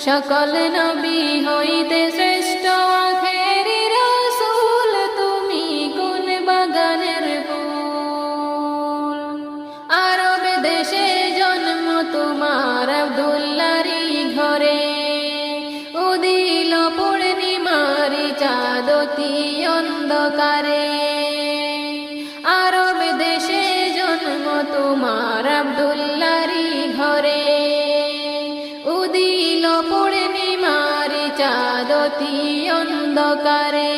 সকল নবী হইতে শ্রেষ্ঠ আখেরি রাসূল, তুমি কোন বাগানের ফুল। আরব দেশে জন্ম তোমার আব্দুল্লাহরই ঘরে, উদিল পূর্ণিমারি চাঁদ অতি অন্ধকারে। আরব দেশে জন্ম তোমার আব্দুল্লাহরই ঘরে, উদিল পূর্ণিমারি চাঁদ অতি অন্ধকারে।